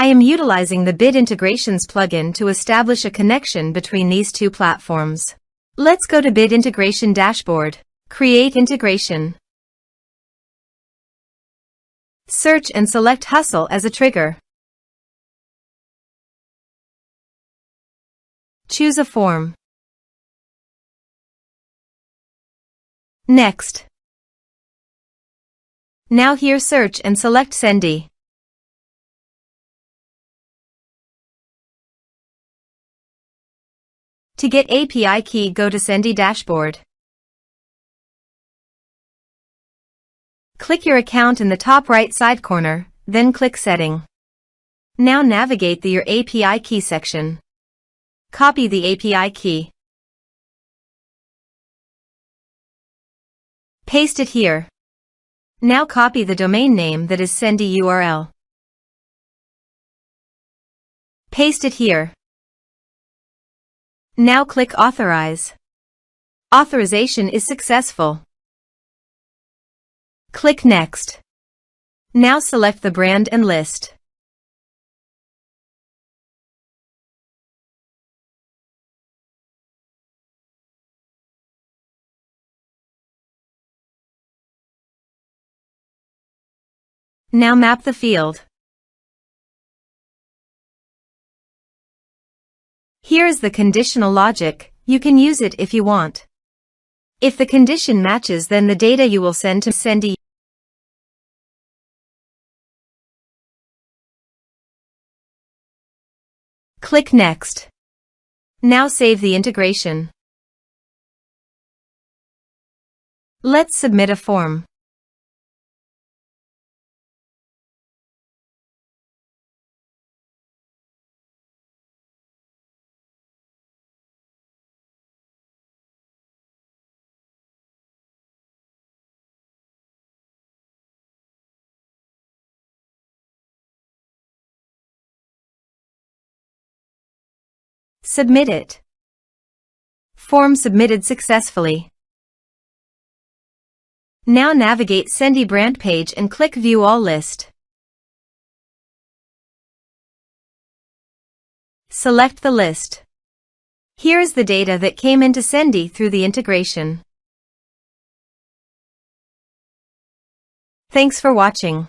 I am utilizing the Bid Integrations plugin to establish a connection between these two platforms. Let's go to Bid Integration Dashboard. Create integration. Search and select Hustle as a trigger. Choose a form. Next. Now here search and select Sendy. To get API key, go to Sendy dashboard. Click your account in the top right side corner, then click Setting. Now navigate to your API key section. Copy the API key. Paste it here. Now copy the domain name that is Sendy URL. Paste it here. Now click Authorize. Authorization is successful. Click Next. Now select the brand and list. Now map the field. Here is the conditional logic. You can use it if you want. If the condition matches, then the data you will send to Sendy. Click Next. Now save the integration. Let's submit a form. Submit it. Form submitted successfully. Now navigate Sendy brand page and click View All List. Select the list. Here is the data that came into Sendy through the integration. Thanks for watching.